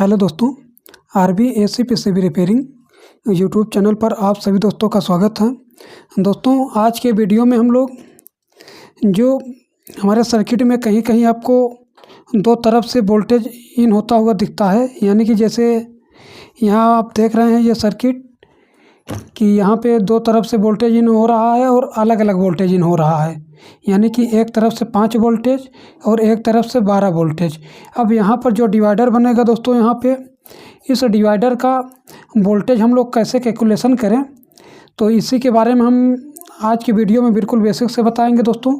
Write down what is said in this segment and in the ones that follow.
Hello दोस्तों, RB AC PCB repairing YouTube channel पर आप सभी दोस्तों का स्वागत है। दोस्तों, आज के वीडियो में हम लोग जो हमारे सर्किट में कहीं कहीं आपको दो तरफ से वोल्टेज इन होता हुआ दिखता है, यानी कि जैसे यहाँ आप देख रहे हैं ये सर्किट कि यहाँ पे दो तरफ से वोल्टेज इन हो रहा है और अलग अलग वोल्टेज इन हो रहा है, यानी कि एक तरफ से 5 वोल्टेज और एक तरफ से 12 वोल्टेज। अब यहाँ पर जो डिवाइडर बनेगा दोस्तों, यहाँ पे इस डिवाइडर का वोल्टेज हम लोग कैसे कैलकुलेशन करें, तो इसी के बारे में हम आज की वीडियो में बिल्कुल बेसिक से बताएंगे दोस्तों।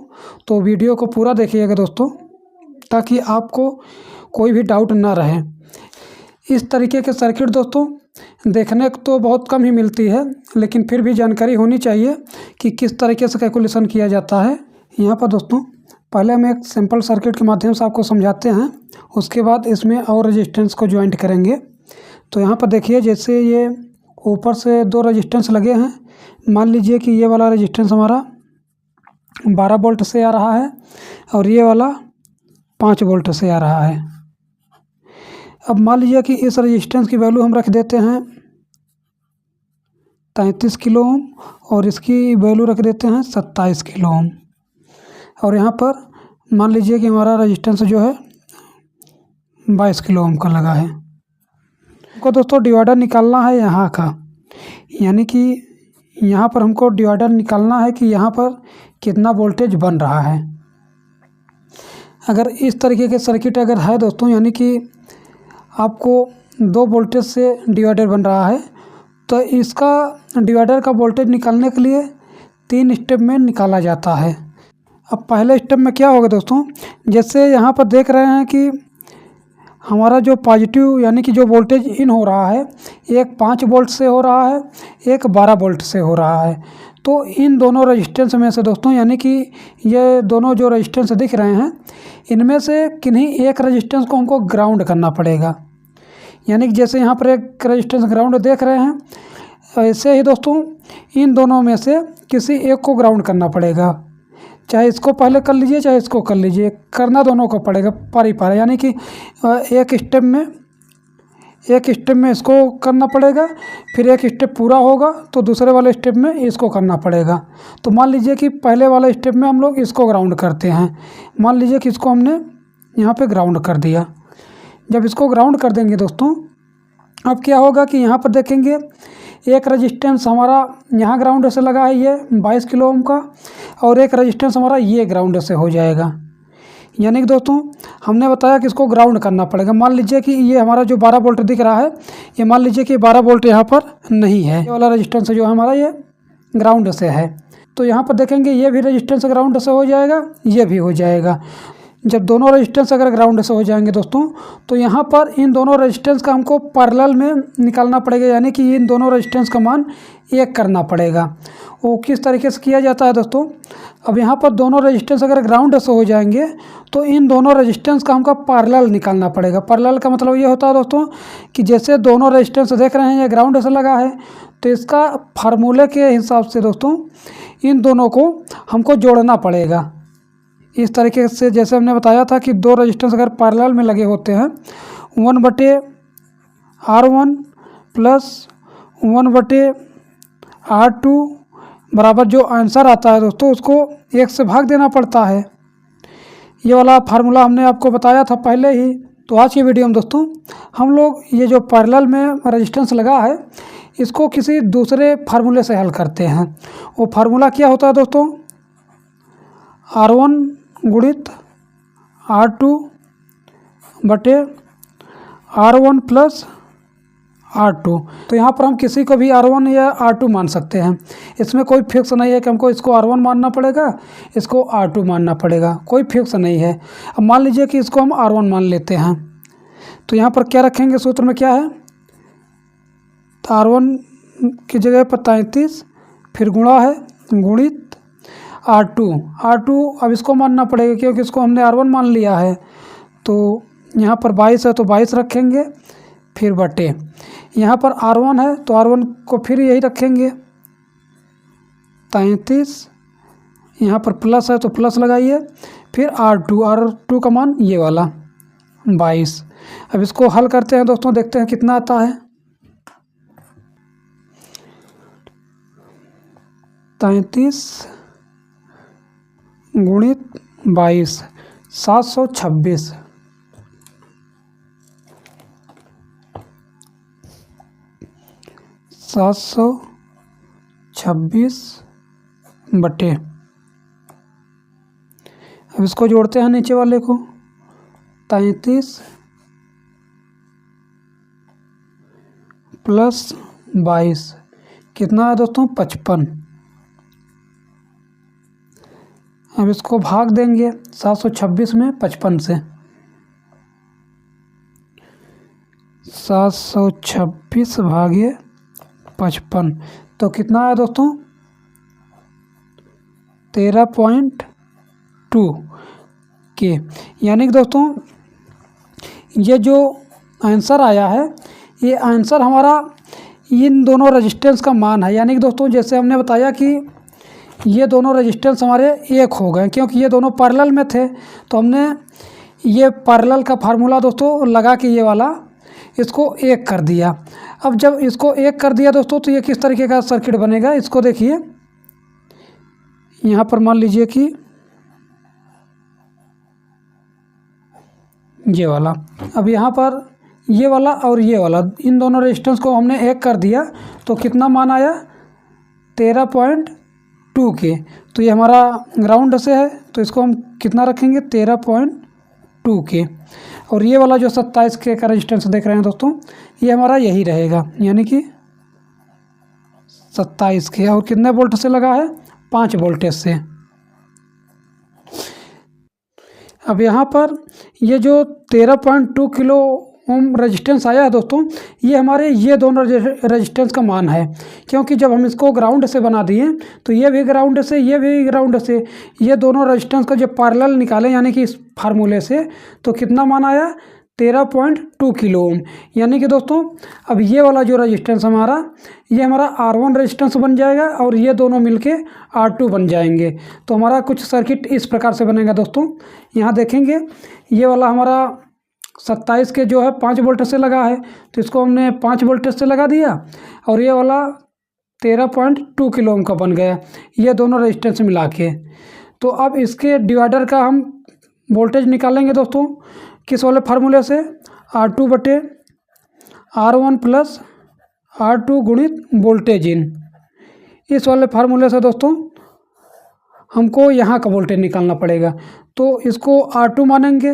तो वीडियो को पूरा देखिएगा दोस्तों, ताकि आपको कोई भी डाउट ना रहे। इस तरीके के सर्किट दोस्तों देखने को तो बहुत कम ही मिलती है, लेकिन फिर भी जानकारी होनी चाहिए कि किस तरीके से कैलकुलेशन किया जाता है। यहाँ पर दोस्तों पहले हम एक सिंपल सर्किट के माध्यम से आपको समझाते हैं, उसके बाद इसमें और रेजिस्टेंस को ज्वाइंट करेंगे। तो यहाँ पर देखिए, जैसे ये ऊपर से 2 रेजिस्टेंस लगे हैं। मान लीजिए कि ये वाला रेजिस्टेंस हमारा 12 वोल्ट से आ रहा है और ये वाला 5 वोल्ट से आ रहा है। अब मान लीजिए कि इस रेजिस्टेंस की वैल्यू हम रख देते हैं 33 किलो ओम और इसकी वैल्यू रख देते हैं 27 किलो ओम। और यहाँ पर मान लीजिए कि हमारा रेजिस्टेंस जो है 22 किलो ओम का लगा है। हमको दोस्तों डिवाइडर निकालना है यहाँ का, यानी कि यहाँ पर हमको डिवाइडर निकालना है कि यहाँ पर कितना वोल्टेज बन रहा है। अगर इस तरीके के सर्किट अगर है दोस्तों, यानी कि आपको 2 वोल्टेज से डिवाइडर बन रहा है, तो इसका डिवाइडर का वोल्टेज निकालने के लिए 3 स्टेप में निकाला जाता है। अब पहले स्टेप में क्या होगा दोस्तों, जैसे यहाँ पर देख रहे हैं कि हमारा जो पॉजिटिव यानी कि जो वोल्टेज इन हो रहा है, एक 5 वोल्ट से हो रहा है, एक 12 वोल्ट से हो रहा है। तो इन दोनों रेजिस्टेंस में से दोस्तों, यानी कि ये दोनों जो रेजिस्टेंस दिख रहे हैं, इनमें से किन्हीं एक रेजिस्टेंस को हमको ग्राउंड करना पड़ेगा। यानी कि जैसे यहाँ पर एक रेजिस्टेंस ग्राउंड देख रहे हैं, ऐसे ही दोस्तों इन दोनों में से किसी एक को ग्राउंड करना पड़ेगा। चाहे इसको पहले कर लीजिए, चाहे इसको कर लीजिए, करना दोनों को पड़ेगा पारी पारी। यानी कि एक स्टेप में इसको करना पड़ेगा, फिर एक स्टेप पूरा होगा तो दूसरे वाले स्टेप में इसको करना पड़ेगा। तो मान लीजिए कि पहले वाले स्टेप में हम लोग इसको ग्राउंड करते हैं। मान लीजिए कि इसको हमने यहाँ पे ग्राउंड कर दिया। जब इसको ग्राउंड कर देंगे दोस्तों, अब क्या होगा कि यहाँ पर देखेंगे एक रेजिस्टेंस हमारा यहाँ ग्राउंड से लगा है, ये 22 किलो ओम का, और एक रेजिस्टेंस हमारा ये ग्राउंड से हो जाएगा। यानी कि दोस्तों हमने बताया कि इसको ग्राउंड करना पड़ेगा। मान लीजिए कि ये हमारा जो 12 वोल्ट दिख रहा है, ये मान लीजिए कि 12 वोल्ट यहाँ पर नहीं है। ये वाला रेजिस्टेंस जो है हमारा ये ग्राउंड से है, तो यहाँ पर देखेंगे ये भी रेजिस्टेंस ग्राउंड से हो जाएगा, ये भी हो जाएगा। जब दोनों रेजिस्टेंस अगर ग्राउंड से हो जाएंगे दोस्तों, तो यहाँ पर इन दोनों रेजिस्टेंस का हमको पैरेलल में निकालना पड़ेगा, यानी कि इन दोनों रेजिस्टेंस का मान 1 करना पड़ेगा। वो किस तरीके से किया जाता है दोस्तों, अब यहाँ पर दोनों रेजिस्टेंस अगर ग्राउंड से हो जाएंगे तो इन दोनों रेजिस्टेंस का हमको पैरेलल निकालना पड़ेगा। पैरेलल का मतलब ये होता है दोस्तों कि जैसे दोनों रेजिस्टेंस देख रहे हैं ये ग्राउंड से लगा है, तो इसका फार्मूले के हिसाब से दोस्तों इन दोनों को हमको जोड़ना पड़ेगा। इस तरीके से जैसे हमने बताया था कि 2 रेजिस्टेंस अगर पैरेलल में लगे होते हैं, 1/R1 प्लस 1/R2 बराबर जो आंसर आता है दोस्तों, उसको 1 से भाग देना पड़ता है। ये वाला फार्मूला हमने आपको बताया था पहले ही। तो आज की वीडियो में दोस्तों हम लोग ये जो पैरेलल में रेजिस्टेंस लगा है, इसको किसी दूसरे फार्मूले से हल करते हैं। वो फार्मूला क्या होता है दोस्तों, R1 गुणित R2 बटे R1 प्लस R2। तो यहाँ पर हम किसी को भी R1 या R2 मान सकते हैं। इसमें कोई फिक्स नहीं है कि हमको इसको R1 मानना पड़ेगा, इसको R2 मानना पड़ेगा, कोई फिक्स नहीं है। अब मान लीजिए कि इसको हम R1 मान लेते हैं, तो यहाँ पर क्या रखेंगे, सूत्र में क्या है, तो R1 की जगह पर 33, फिर गुणा है गुणित R2। अब इसको मानना पड़ेगा क्योंकि इसको हमने R1 मान लिया है। तो यहाँ पर 22 है तो 22 रखेंगे, फिर बटे यहाँ पर R1 है तो R1 को फिर यही रखेंगे 33, यहाँ पर प्लस है तो प्लस लगाइए, फिर R2 का मान ये वाला 22। अब इसको हल करते हैं दोस्तों, देखते हैं कितना आता है। 33 गुणित 22 726। 726 बटे, अब इसको जोड़ते हैं नीचे वाले को। 33 प्लस 22 कितना है दोस्तों? 55। अब इसको भाग देंगे 726 में 55 से। 726 भागे 55 तो कितना है दोस्तों? 13.2 के। यानी कि दोस्तों ये जो आंसर आया है, ये आंसर हमारा इन दोनों रेजिस्टेंस का मान है। यानी कि दोस्तों जैसे हमने बताया कि ये दोनों रेजिस्टेंस हमारे एक हो गए, क्योंकि ये दोनों पैरेलल में थे। तो हमने ये पैरेलल का फार्मूला दोस्तों लगा के ये वाला इसको एक कर दिया। अब जब इसको एक कर दिया दोस्तों, तो ये किस तरीके का सर्किट बनेगा, इसको देखिए। यहाँ पर मान लीजिए कि ये वाला, अब यहाँ पर ये वाला और ये वाला, इन दोनों रेजिस्टेंस को हमने एक कर दिया तो कितना मान आया? 13.2 के। तो ये हमारा ग्राउंड से है, तो इसको हम कितना रखेंगे? 13.2 के। और ये वाला जो 27 के का रेजिस्टेंस देख रहे हैं दोस्तों, ये हमारा यही रहेगा, यानी कि 27 के। और कितने वोल्ट से लगा है? 5 वोल्टेज से। अब यहाँ पर ये जो 13.2 किलो ओम रेजिस्टेंस आया है दोस्तों, ये हमारे ये दोनों रेजिस्टेंस का मान है। क्योंकि जब हम इसको ग्राउंड से बना दिए तो ये भी ग्राउंड से, ये भी ग्राउंड से, ये दोनों रेजिस्टेंस का जब पैरेलल निकाले यानी कि इस फार्मूले से, तो कितना मान आया? 13.2 किलो ओम। यानी कि दोस्तों अब ये वाला जो रेजिस्टेंस हमारा, ये हमारा R1 रेजिस्टेंस बन जाएगा और ये दोनों मिलके R2 बन जाएंगे। तो हमारा कुछ सर्किट इस प्रकार से बनेगा दोस्तों। यहाँ देखेंगे ये वाला हमारा 27 के जो है 5 वोल्ट से लगा है, तो इसको हमने 5 वोल्ट से लगा दिया। और ये वाला 13.2 किलो ओम का बन गया, ये दोनों रेजिस्टेंस मिला के। तो अब इसके डिवाइडर का हम वोल्टेज निकालेंगे दोस्तों, किस वाले फार्मूले से? R2 बटे R1 प्लस R2 गुणित वोल्टेज इन। इस वाले फार्मूले से दोस्तों हमको यहाँ का वोल्टेज निकालना पड़ेगा। तो इसको R2 मानेंगे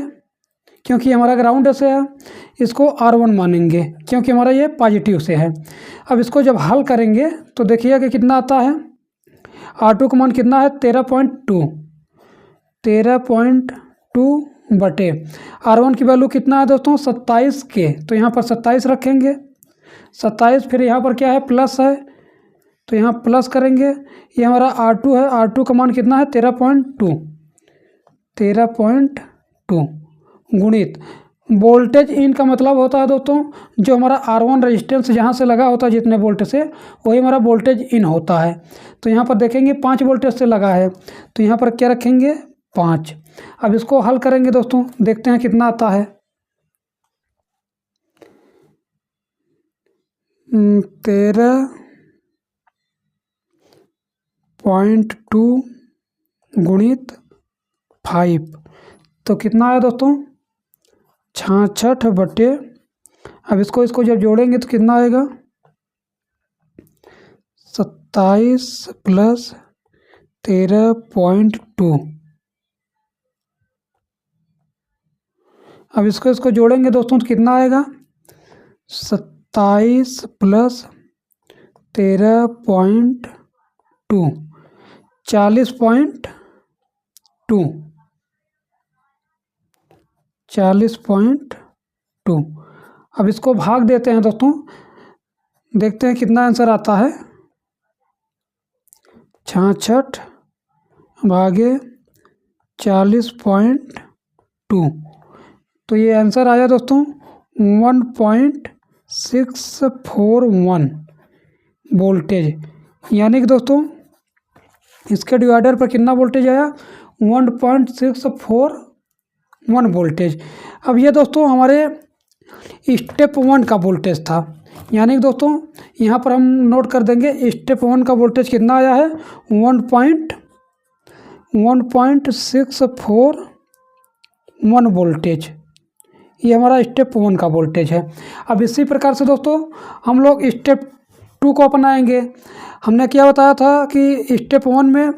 क्योंकि हमारा ग्राउंड से है, इसको R1 मानेंगे क्योंकि हमारा ये पॉजिटिव से है। अब इसको जब हल करेंगे तो देखिए कि कितना आता है। R2 का मान कितना है? 13.2 बटे R1 की वैल्यू कितना है दोस्तों? 27 के। तो यहाँ पर 27 रखेंगे, 27, फिर यहाँ पर क्या है? प्लस है, तो यहाँ प्लस करेंगे। ये हमारा R2 है, R2 का मान कितना है? 13.2 गुणित वोल्टेज इन का मतलब होता है दोस्तों जो हमारा R1 रेजिस्टेंस जहाँ से लगा होता है जितने वोल्ट से, वही हमारा वोल्टेज इन होता है। तो यहाँ पर देखेंगे 5 वोल्टेज से लगा है, तो यहाँ पर क्या रखेंगे? 5। अब इसको हल करेंगे दोस्तों, देखते हैं कितना आता है। 13.2 गुणित 5 तो कितना है दोस्तों? 66 बटे, अब इसको जब जोड़ेंगे तो कितना आएगा? 27 प्लस 13.2। अब इसको जोड़ेंगे दोस्तों तो कितना आएगा? 27 प्लस 13.2 40.2। अब इसको भाग देते हैं दोस्तों, देखते हैं कितना आंसर आता है। 66 भागे 40.2, तो ये आंसर आया दोस्तों 1.641 वोल्टेज। यानी कि दोस्तों इसके डिवाइडर पर कितना वोल्टेज आया? 1.641 वोल्टेज। अब ये दोस्तों हमारे स्टेप 1 का वोल्टेज था। यानी कि दोस्तों यहाँ पर हम नोट कर देंगे स्टेप 1 का वोल्टेज कितना आया है 1.641 वोल्टेज। ये हमारा स्टेप 1 का वोल्टेज है। अब इसी प्रकार से दोस्तों हम लोग स्टेप 2 को अपनाएंगे। हमने क्या बताया था कि स्टेप 1 में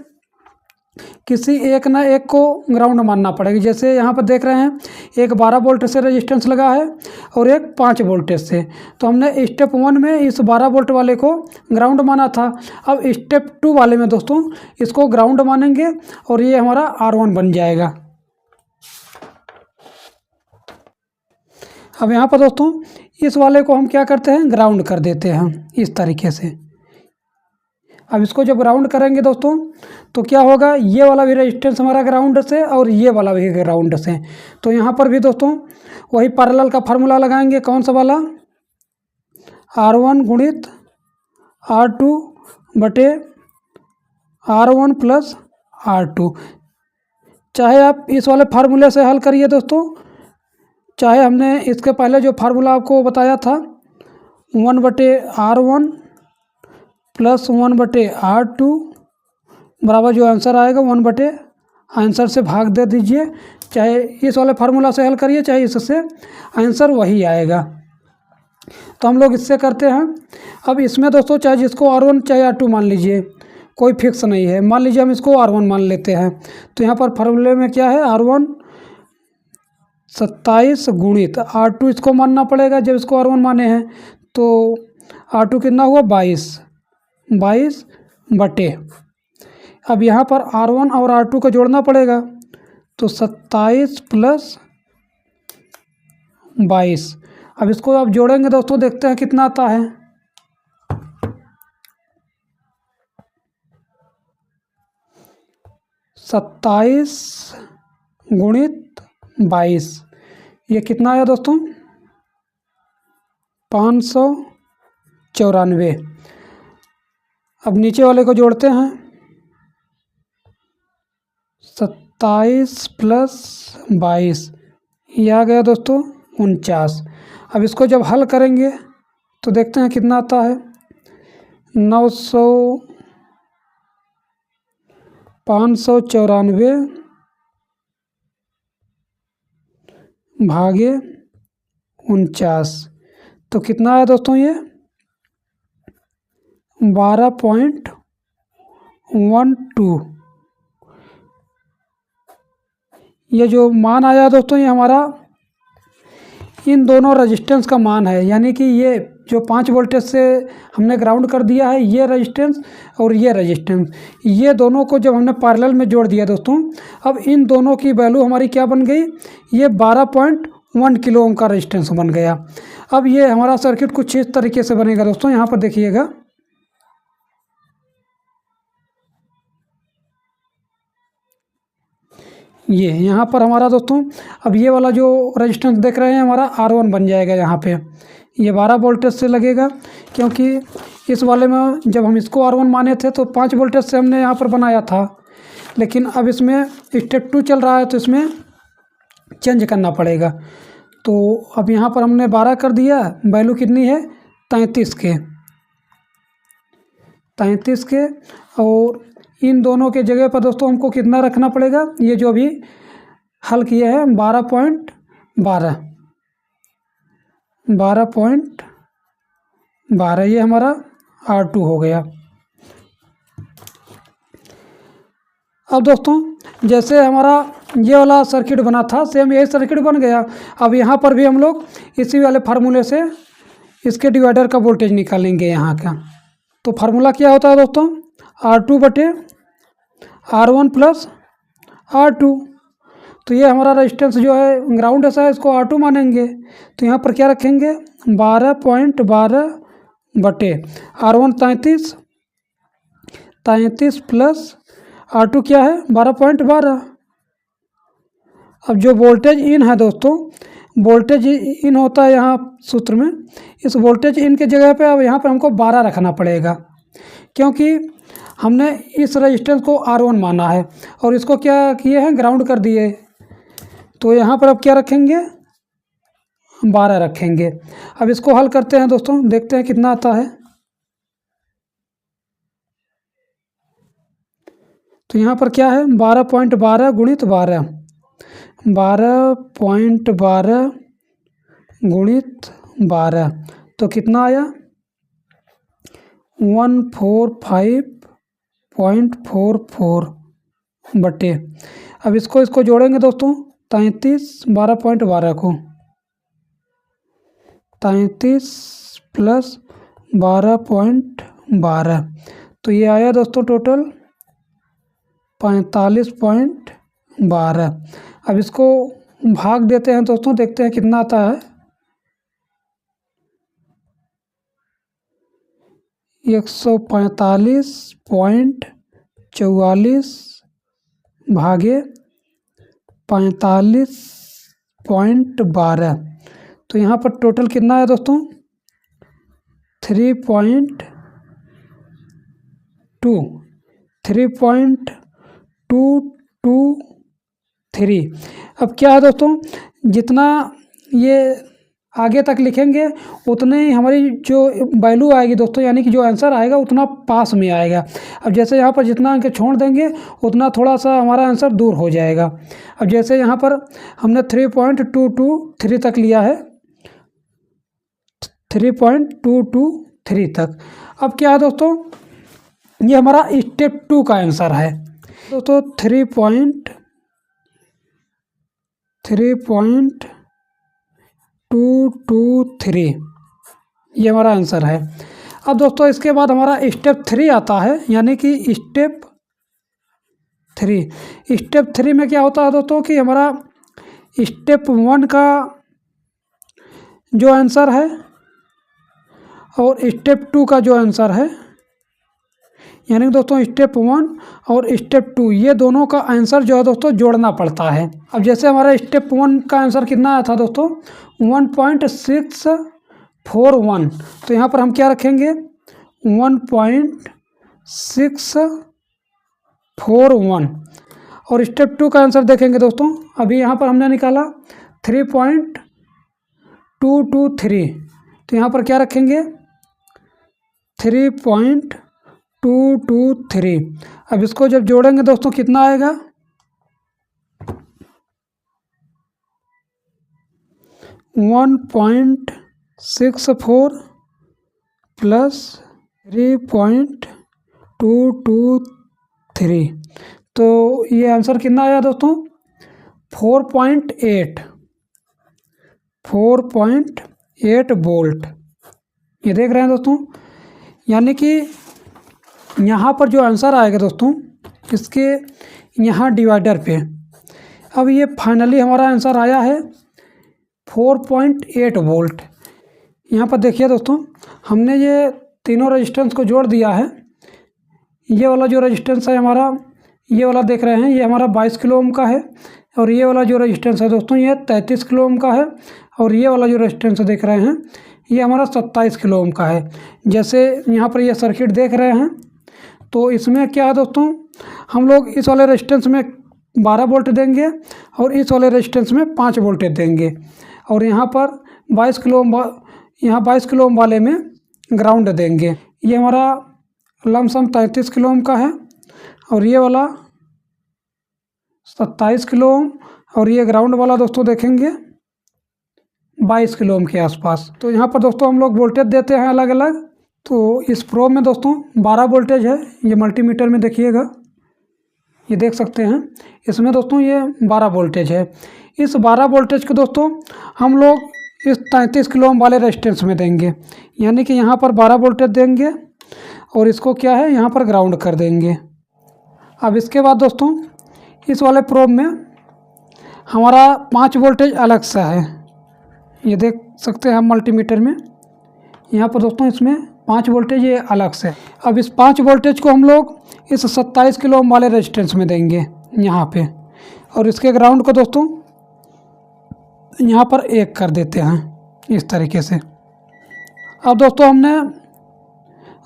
किसी एक ना एक को ग्राउंड मानना पड़ेगा। जैसे यहाँ पर देख रहे हैं एक 12 वोल्ट से रेजिस्टेंस लगा है और एक 5 वोल्टेज से, तो हमने स्टेप 1 में इस 12 वोल्ट वाले को ग्राउंड माना था। अब स्टेप 2 वाले में दोस्तों इसको ग्राउंड मानेंगे और ये हमारा R1 बन जाएगा। अब यहाँ पर दोस्तों इस वाले को हम क्या करते हैं ग्राउंड कर देते हैं इस तरीके से। अब इसको जब ग्राउंड करेंगे दोस्तों तो क्या होगा, ये वाला भी रेजिस्टेंस हमारा ग्राउंड से और ये वाला भी ग्राउंड से। तो यहाँ पर भी दोस्तों वही पैरेलल का फार्मूला लगाएंगे। कौन सा वाला, R1 गुणित R2 बटे R1 प्लस R2। चाहे आप इस वाले फार्मूले से हल करिए दोस्तों, चाहे हमने इसके पहले जो फार्मूला आपको बताया था 1/R1 प्लस 1/R2 बराबर जो आंसर आएगा 1 आंसर से भाग दे दीजिए। चाहे इस वाले फार्मूला से हल करिए चाहे इससे, आंसर वही आएगा। तो हम लोग इससे करते हैं। अब इसमें दोस्तों चाहे जिसको R1 चाहे R2 मान लीजिए, कोई फिक्स नहीं है। मान लीजिए हम इसको R1 मान लेते हैं, तो यहाँ पर फार्मूले में क्या है R1 27 गुणित R2 इसको मानना पड़ेगा। जब इसको R1 माने हैं तो R2 कितना हुआ 22 बटे, अब यहाँ पर R1 और R2 को जोड़ना पड़ेगा, तो 27 प्लस 22। अब इसको आप जोड़ेंगे दोस्तों, देखते हैं कितना आता है। सत्ताईस गुणित 22, ये कितना आया दोस्तों 594। अब नीचे वाले को जोड़ते हैं, 27 प्लस 22, ये आ गया दोस्तों 49। अब इसको जब हल करेंगे तो देखते हैं कितना आता है 594 भागे 49, तो कितना आया दोस्तों ये 12.12। ये जो मान आया दोस्तों ये हमारा इन दोनों रेजिस्टेंस का मान है। यानी कि ये जो 5 वोल्टेज से हमने ग्राउंड कर दिया है, ये रेजिस्टेंस और ये रेजिस्टेंस, ये दोनों को जब हमने पैरेलल में जोड़ दिया दोस्तों, अब इन दोनों की वैल्यू हमारी क्या बन गई, ये 12.1 किलो ओम का रेजिस्टेंस बन गया। अब ये हमारा सर्किट कुछ इस तरीके से बनेगा दोस्तों। यहाँ पर देखिएगा, ये यहाँ पर हमारा दोस्तों अब ये वाला जो रेजिस्टेंस देख रहे हैं हमारा R1 बन जाएगा। यहाँ पे ये 12 वोल्टेज से लगेगा, क्योंकि इस वाले में जब हम इसको R1 माने थे तो 5 वोल्टेज से हमने यहाँ पर बनाया था, लेकिन अब इसमें स्टेप 2 चल रहा है तो इसमें चेंज करना पड़ेगा। तो अब यहाँ पर हमने 12 कर दिया, वैल्यू कितनी है 33 के, और इन दोनों के जगह पर दोस्तों हमको कितना रखना पड़ेगा, ये जो अभी हल किए हैं 12.12, ये हमारा R2 हो गया। अब दोस्तों जैसे हमारा ये वाला सर्किट बना था, सेम यही सर्किट बन गया। अब यहाँ पर भी हम लोग इसी वाले फार्मूले से इसके डिवाइडर का वोल्टेज निकालेंगे यहाँ का। तो फार्मूला क्या होता है दोस्तों, R2 बटे R1 प्लस R2। तो ये हमारा रेजिस्टेंस जो है ग्राउंड ऐसा है, इसको R2 मानेंगे। तो यहाँ पर क्या रखेंगे 12.12 बटे R1 33 प्लस R2 क्या है 12.12। अब जो वोल्टेज इन है दोस्तों, वोल्टेज इन होता है यहाँ सूत्र में, इस वोल्टेज इन के जगह पे अब यहाँ पर हमको 12 रखना पड़ेगा, क्योंकि हमने इस रेजिस्टेंस को R1 माना है और इसको क्या किए हैं ग्राउंड कर दिए। तो यहाँ पर अब क्या रखेंगे 12 रखेंगे। अब इसको हल करते हैं दोस्तों, देखते हैं कितना आता है। तो यहाँ पर क्या है, 12.12 गुणित 12, 12.12 गुणित 12, तो कितना आया 145.44 बटे। अब इसको जोड़ेंगे दोस्तों, 33 12.12 को, 33 प्लस 12.12, तो ये आया दोस्तों टोटल 45.12। अब इसको भाग देते हैं दोस्तों, देखते हैं कितना आता है। 145.44 भागे 45.12, तो यहाँ पर टोटल कितना है दोस्तों 3.223। अब क्या है दोस्तों, जितना ये आगे तक लिखेंगे उतने ही हमारी जो वैल्यू आएगी दोस्तों, यानी कि जो आंसर आएगा उतना पास में आएगा। अब जैसे यहाँ पर जितना अंक छोड़ देंगे उतना थोड़ा सा हमारा आंसर दूर हो जाएगा। अब जैसे यहाँ पर हमने 3.223 तक लिया है, 3.223 तक। अब क्या है दोस्तों, ये हमारा स्टेप 2 का आंसर है दोस्तों, 3.223 ये हमारा आंसर है। अब दोस्तों इसके बाद हमारा स्टेप 3 आता है, यानी कि स्टेप 3 में क्या होता है दोस्तों कि हमारा स्टेप 1 का जो आंसर है और स्टेप 2 का जो आंसर है, यानी कि दोस्तों स्टेप 1 और स्टेप 2 ये दोनों का आंसर जो है दोस्तों जोड़ना पड़ता है। अब जैसे हमारा स्टेप 1 का आंसर कितना आया था दोस्तों 1.641, तो यहाँ पर हम क्या रखेंगे 1.641। और स्टेप 2 का आंसर देखेंगे दोस्तों, अभी यहाँ पर हमने निकाला 3.223, तो यहाँ पर क्या रखेंगे 3.223। अब इसको जब जोड़ेंगे दोस्तों कितना आएगा 1.64 प्लस 3.223, तो ये आंसर कितना आया दोस्तों 4.8 वोल्ट। ये देख रहे हैं दोस्तों, यानी कि यहाँ पर जो आंसर आएगा दोस्तों इसके यहाँ डिवाइडर पे, अब ये फाइनली हमारा आंसर आया है 4.8 वोल्ट। यहाँ पर देखिए दोस्तों, हमने ये तीनों रेजिस्टेंस को जोड़ दिया है। ये वाला जो रेजिस्टेंस है हमारा, ये वाला देख रहे हैं, ये हमारा 22 किलो ओम का है, और ये वाला जो रेजिस्टेंस है दोस्तों ये 33 किलो ओम का है, और ये वाला जो रेजिस्टेंस देख रहे हैं ये हमारा 27 किलो ओम का है। जैसे यहाँ पर ये सर्किट देख रहे हैं, तो इसमें क्या है दोस्तों, हम लोग इस वाले रेजिस्टेंस में 12 वोल्ट देंगे और इस वाले रेजिस्टेंस में 5 वोल्ट देंगे, और यहाँ पर 22 किलो ओम, यहाँ 22 किलो ओम वाले में ग्राउंड देंगे। ये हमारा लमसम 33 किलो ओम का है, और ये वाला 27 किलो ओम, और ये ग्राउंड वाला दोस्तों देखेंगे 22 किलो ओम के आसपास। तो यहाँ पर दोस्तों हम लोग वोल्टेज देते हैं अलग अलग। तो इस प्रोब में दोस्तों 12 वोल्टेज है, ये मल्टीमीटर में देखिएगा, ये देख सकते हैं, इसमें दोस्तों ये 12 वोल्टेज है। इस 12 वोल्टेज को दोस्तों हम लोग इस 33 किलो ओम वाले रेजिस्टेंस में देंगे, यानी कि यहाँ पर 12 वोल्टेज देंगे और इसको क्या है यहाँ पर ग्राउंड कर देंगे। अब इसके बाद दोस्तों इस वाले प्रोब में हमारा 5 वोल्टेज अलग सा है, ये देख सकते हैं हम मल्टीमीटर में, यहाँ पर दोस्तों इसमें 5 वोल्टेज ये अलग से। अब इस 5 वोल्टेज को हम लोग इस 27 किलो ओम वाले रेजिस्टेंस में देंगे यहाँ पे, और इसके ग्राउंड को दोस्तों यहाँ पर 1 कर देते हैं इस तरीके से। अब दोस्तों हमने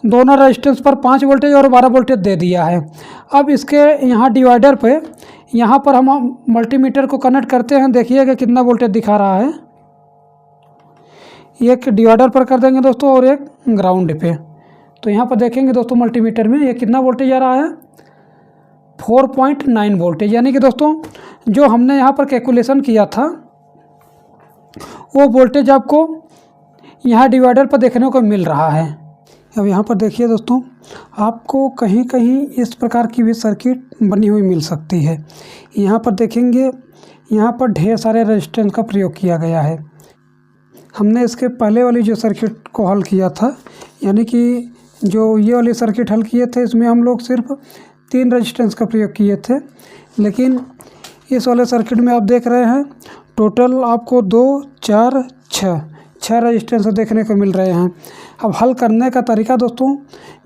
दोनों रेजिस्टेंस पर 5 वोल्टेज और 12 वोल्टेज दे दिया है। अब इसके यहाँ डिवाइडर पे यहाँ पर हम मल्टीमीटर को कनेक्ट करते हैं, देखिएगा कितना वोल्टेज दिखा रहा है, एक डिवाइडर पर कर देंगे दोस्तों और एक ग्राउंड पे। तो यहाँ पर देखेंगे दोस्तों मल्टीमीटर में ये कितना वोल्टेज आ रहा है, 4.9 वोल्टेज। यानी कि दोस्तों जो हमने यहाँ पर कैलकुलेशन किया था वो वोल्टेज आपको यहाँ डिवाइडर पर देखने को मिल रहा है। अब यहाँ पर देखिए दोस्तों, आपको कहीं कहीं इस प्रकार की भी सर्किट बनी हुई मिल सकती है। यहाँ पर देखेंगे, यहाँ पर ढेर सारे रेजिस्टेंस का प्रयोग किया गया है। हमने इसके पहले वाली जो सर्किट को हल किया था, यानी कि जो ये वाली सर्किट हल किए थे, इसमें हम लोग सिर्फ 3 रेजिस्टेंस का प्रयोग किए थे। लेकिन इस वाले सर्किट में आप देख रहे हैं टोटल आपको 2, 4, 6 रेजिस्टेंस देखने को मिल रहे हैं। अब हल करने का तरीका दोस्तों,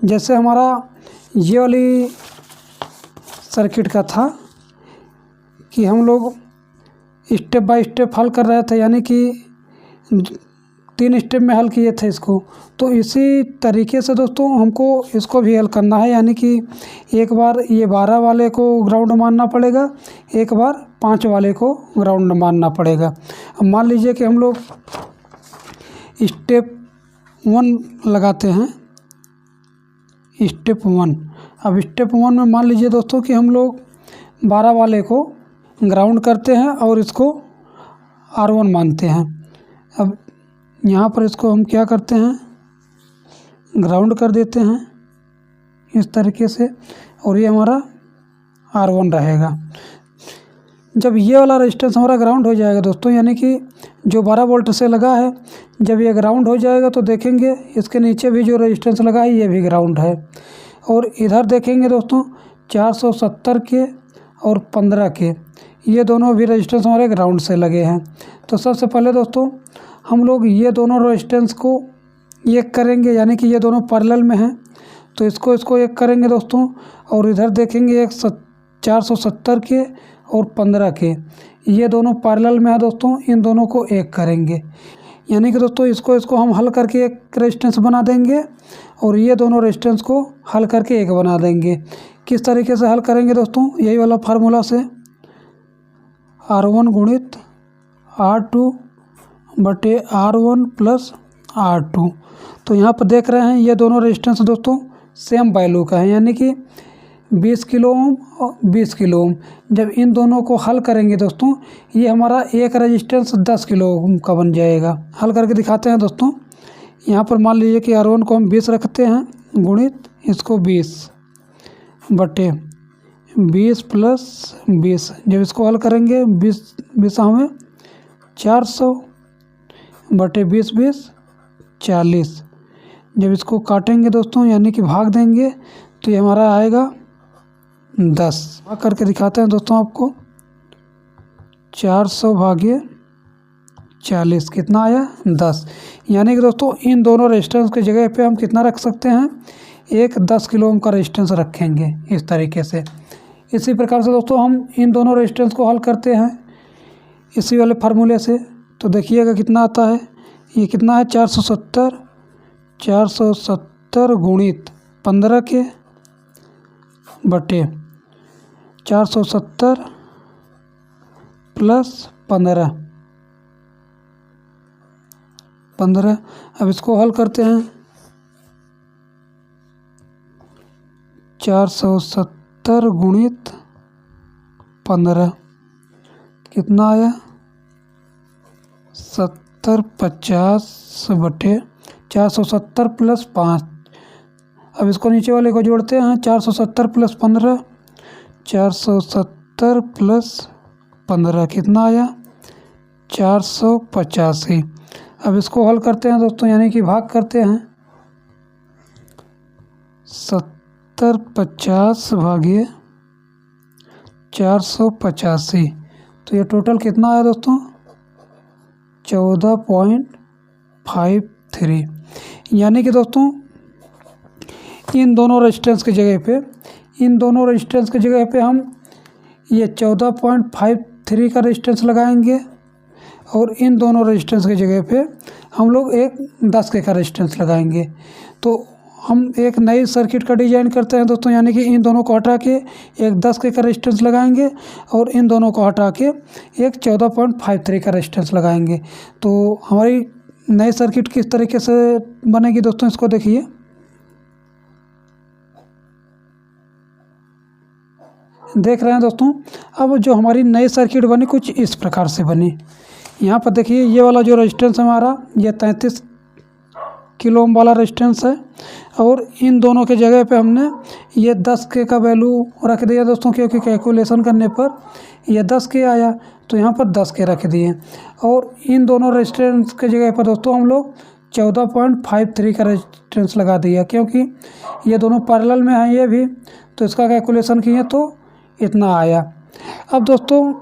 जैसे हमारा ये वाली सर्किट का था कि हम लोग स्टेप बाय स्टेप हल कर रहे थे, यानी कि 3 स्टेप में हल किए थे इसको। तो इसी तरीके से दोस्तों हमको इसको भी हल करना है, यानी कि एक बार ये 12 वाले को ग्राउंड मानना पड़ेगा, एक बार 5 वाले को ग्राउंड मानना पड़ेगा। अब मान लीजिए कि हम लोग स्टेप 1 लगाते हैं, स्टेप 1। अब स्टेप 1 में मान लीजिए दोस्तों कि हम लोग 12 वाले को ग्राउंड करते हैं और इसको R1 मानते हैं। अब यहाँ पर इसको हम क्या करते हैं, ग्राउंड कर देते हैं इस तरीके से, और ये हमारा R1 रहेगा। जब ये वाला रेजिस्टेंस हमारा ग्राउंड हो जाएगा दोस्तों, यानी कि जो 12 वोल्ट से लगा है, जब ये ग्राउंड हो जाएगा तो देखेंगे इसके नीचे भी जो रेजिस्टेंस लगा है ये भी ग्राउंड है। और इधर देखेंगे दोस्तों 470 के और 15 के, ये दोनों भी रेजिस्टेंस हमारे ग्राउंड से लगे हैं। तो सबसे पहले दोस्तों हम लोग ये दोनों रेजिस्टेंस को एक करेंगे, यानी कि ये दोनों पैरेलल में हैं, तो इसको एक करेंगे दोस्तों। और इधर देखेंगे 470 के और 15 के, ये दोनों पैरेलल में है दोस्तों, इन दोनों को एक करेंगे। यानी कि दोस्तों इसको हम हल करके एक रेजिस्टेंस बना देंगे और ये दोनों रेजिस्टेंस को हल करके एक बना देंगे। किस तरीके से हल करेंगे दोस्तों, यही वाला फार्मूला से, R1 गुणित R2 बटे R1 प्लस R2। तो यहाँ पर देख रहे हैं ये दोनों रेजिस्टेंस दोस्तों सेम वैल्यू का है, यानी कि 20 किलो ओम और 20 किलो ओम। जब इन दोनों को हल करेंगे दोस्तों, ये हमारा एक रेजिस्टेंस 10 किलो ओम का बन जाएगा। हल करके दिखाते हैं दोस्तों। यहाँ पर मान लीजिए कि R1 को हम 20 रखते हैं, गुणित इसको 20 बटे 20 प्लस 20। जब इसको हल करेंगे 20 हमें 400 बटे 20 40। जब इसको काटेंगे दोस्तों, यानी कि भाग देंगे, तो ये हमारा आएगा 10। भाग करके दिखाते हैं दोस्तों आपको, 400 भागे 40 कितना आया, 10। यानी कि दोस्तों इन दोनों रेजिस्टेंस की जगह पे हम कितना रख सकते हैं, एक 10 किलो ओम का रेजिस्टेंस रखेंगे इस तरीके से। इसी प्रकार से दोस्तों हम इन दोनों रेजिस्टेंस को हल करते हैं इसी वाले फार्मूले से। तो देखिएगा कितना आता है, ये कितना है 470 गुणित 15 के बटे 470 प्लस 15। अब इसको हल करते हैं, 470 गुणित 15 कितना आया, 70 50 बटे 470 प्लस 5। अब इसको नीचे वाले को जोड़ते हैं, 470 प्लस 15, 470 प्लस 15 कितना आया, 485। अब इसको हल करते हैं दोस्तों, यानी कि भाग करते हैं, 70 50 भागे 485। तो ये टोटल कितना आया दोस्तों, 14.53। यानी कि दोस्तों इन दोनों रेजिस्टेंस की जगह पे हम ये 14.53 का रेजिस्टेंस लगाएंगे, और इन दोनों रेजिस्टेंस की जगह पे हम लोग एक 10 के का रेजिस्टेंस लगाएंगे। तो हम एक नई सर्किट का डिजाइन करते हैं दोस्तों, यानी कि इन दोनों को हटा के एक 10 के का रेजिस्टेंस लगाएंगे और इन दोनों को हटा के एक 14.53 का रेजिस्टेंस लगाएंगे। तो हमारी नई सर्किट किस तरीके से बनेगी दोस्तों, इसको देखिए। देख रहे हैं दोस्तों, अब जो हमारी नई सर्किट बनी कुछ इस प्रकार से बनी। यहाँ पर देखिए ये वाला जो रेजिस्टेंस हमारा ये 33 किलो ओम वाला रेजिस्टेंस है, और इन दोनों के जगह पे हमने ये 10 के का वैल्यू रख दिया दोस्तों, क्योंकि कैलकुलेशन करने पर ये 10 के आया तो यहाँ पर 10 के रख दिए। और इन दोनों रेजिस्टेंस के जगह पर दोस्तों हम लोग 14.53 का रेजिस्टेंस लगा दिया, क्योंकि ये दोनों पैरेलल में हैं ये भी, तो इसका कैलकुलेशन किए तो इतना आया। अब दोस्तों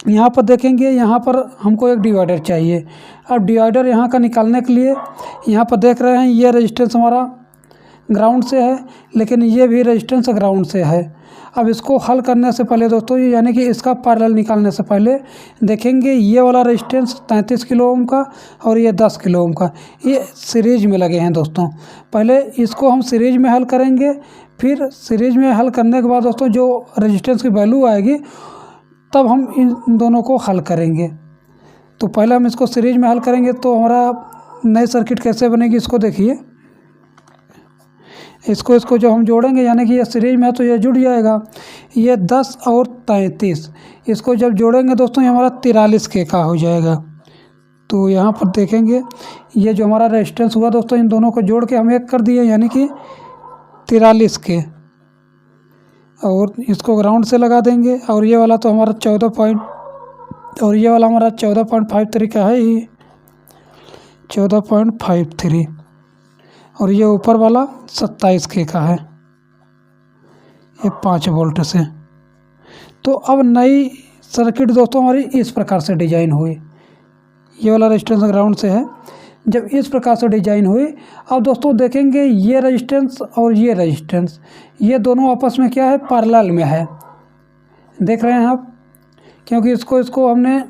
यहाँ पर देखेंगे, यहाँ पर हमको एक डिवाइडर चाहिए। अब डिवाइडर यहाँ का निकालने के लिए यहाँ पर देख रहे हैं ये रेजिस्टेंस हमारा ग्राउंड से है, लेकिन ये भी रेजिस्टेंस ग्राउंड से है। अब इसको हल करने से पहले दोस्तों, यानी कि इसका पैरेलल निकालने से पहले देखेंगे ये वाला रेजिस्टेंस 33 किलो ओम का और ये 10 किलो ओम का, ये सीरीज में लगे हैं दोस्तों। पहले इसको हम सीरीज में हल करेंगे, फिर सीरीज में हल करने के बाद दोस्तों जो रेजिस्टेंस की वैल्यू आएगी तब हम इन दोनों को हल करेंगे। तो पहले हम इसको सीरीज में हल करेंगे तो हमारा नई सर्किट कैसे बनेगी, इसको देखिए। इसको जब हम जोड़ेंगे, यानी कि ये सीरीज में है तो ये जुड़ जाएगा। ये 10 और 33 इसको जब जोड़ेंगे दोस्तों, ये हमारा 43 के का हो जाएगा। तो यहाँ पर देखेंगे ये जो हमारा रेजिस्टेंस हुआ दोस्तों, इन दोनों को जोड़ के हम एक कर दिए, यानी कि 43 के, और इसको ग्राउंड से लगा देंगे। और ये वाला तो हमारा 14.53 का है ही, 14.53, और ये ऊपर वाला 27 के का है, ये 5 वोल्ट से। तो अब नई सर्किट दोस्तों हमारी इस प्रकार से डिजाइन हुई। ये वाला रेजिस्टेंस ग्राउंड से है, जब इस प्रकार से डिजाइन हुई। अब दोस्तों देखेंगे ये रेजिस्टेंस और ये रेजिस्टेंस, ये दोनों आपस में क्या है, पैरेलल में है। देख रहे हैं आप, क्योंकि इसको हमने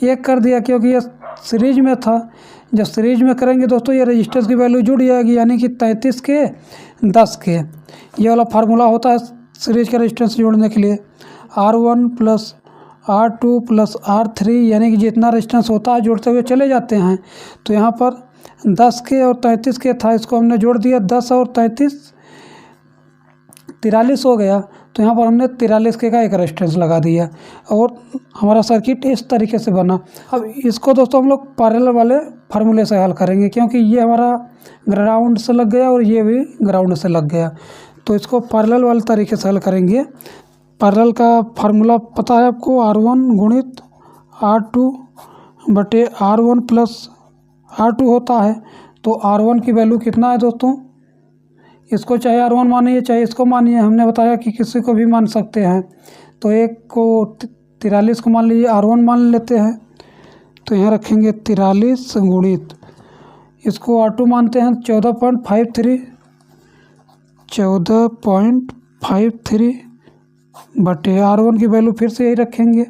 एक कर दिया, क्योंकि ये सीरीज में था। जब सीरीज में करेंगे दोस्तों ये रेजिस्टेंस की वैल्यू जुड़ जाएगी, यानी कि 33 के 10 के। ये वाला फार्मूला होता है सीरीज का रेजिस्टेंस जोड़ने के लिए, R1 + R2 + R3, यानी कि जितना रेजिस्टेंस होता है जोड़ते हुए चले जाते हैं। तो यहाँ पर 10 के और 33 के था, इसको हमने जोड़ दिया, 10 और 33 43 हो गया। तो यहाँ पर हमने 43 के का एक रेजिस्टेंस लगा दिया, और हमारा सर्किट इस तरीके से बना। अब इसको दोस्तों हम लोग पैरेलल वाले फार्मूले से हल करेंगे, क्योंकि ये हमारा ग्राउंड से लग गया और ये भी ग्राउंड से लग गया। तो इसको पैरेलल वाले तरीके से हल करेंगे। पैरेलल का फार्मूला पता है आपको, R1 गुणित R2 बटे R1 + R2 होता है। तो R1 की वैल्यू कितना है दोस्तों, इसको चाहे R1 मानिए चाहे इसको मानिए, हमने बताया कि किसी को भी मान सकते हैं। तो एक को 43 को मान लीजिए, R1 मान लेते हैं। तो यहाँ रखेंगे 43 गुणित, इसको R2 मानते हैं 14.53 बटे R1 की वैल्यू फिर से यही रखेंगे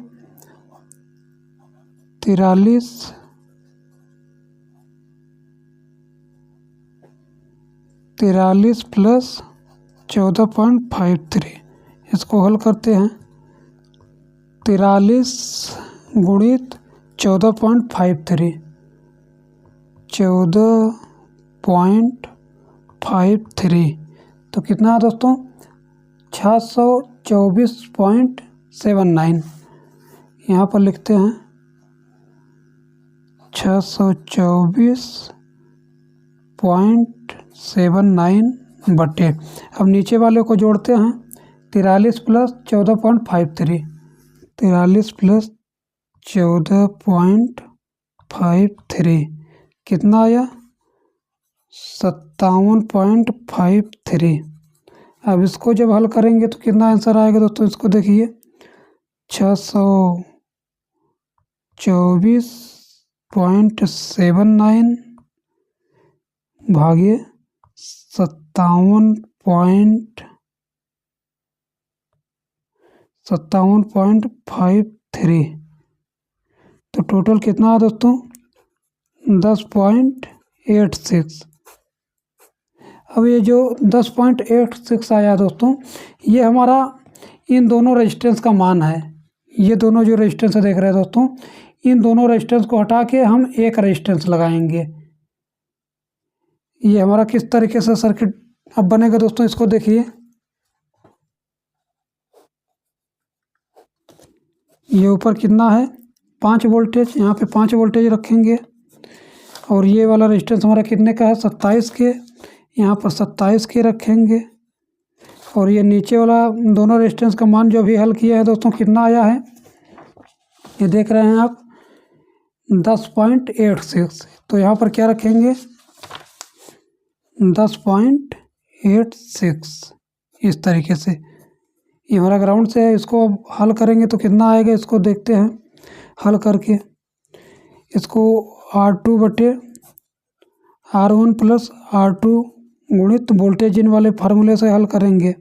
43 + 14.53, इसको हल करते हैं। 43 गुणित 14.53, 14.53 तो कितना है दोस्तों, 624.79। यहाँ पर लिखते हैं 624.79 बटे, अब नीचे वाले को जोड़ते हैं, 43 + 14.53, 43 + 14.53 कितना आया, 57.53। अब इसको जब हल करेंगे तो कितना आंसर आएगा दोस्तों, इसको देखिए, 624.79 भागे 57.53, तो टोटल कितना है दोस्तों, 10.86। अब ये जो 10.86 आया दोस्तों, ये हमारा इन दोनों रेजिस्टेंस का मान है। ये दोनों जो रेजिस्टेंस देख रहे हैं दोस्तों, इन दोनों रेजिस्टेंस को हटा के हम एक रेजिस्टेंस लगाएंगे। ये हमारा किस तरीके से सर्किट अब बनेगा दोस्तों, इसको देखिए। ये ऊपर कितना है 5 वोल्टेज, यहाँ पे 5 वोल्टेज रखेंगे और ये वाला रेजिस्टेंस हमारा कितने का है 27 के, यहाँ पर 27 के रखेंगे। और ये नीचे वाला दोनों रेजिस्टेंस का मान जो भी हल किया है दोस्तों कितना आया है, ये देख रहे हैं आप 10.86। तो यहाँ पर क्या रखेंगे 10.86 इस तरीके से। ये हमारा ग्राउंड से है, इसको अब हल करेंगे तो कितना आएगा इसको देखते हैं। हल करके इसको R2/R1 + R2 गुणित वोल्टेज इन वाले फार्मूले से हल करेंगे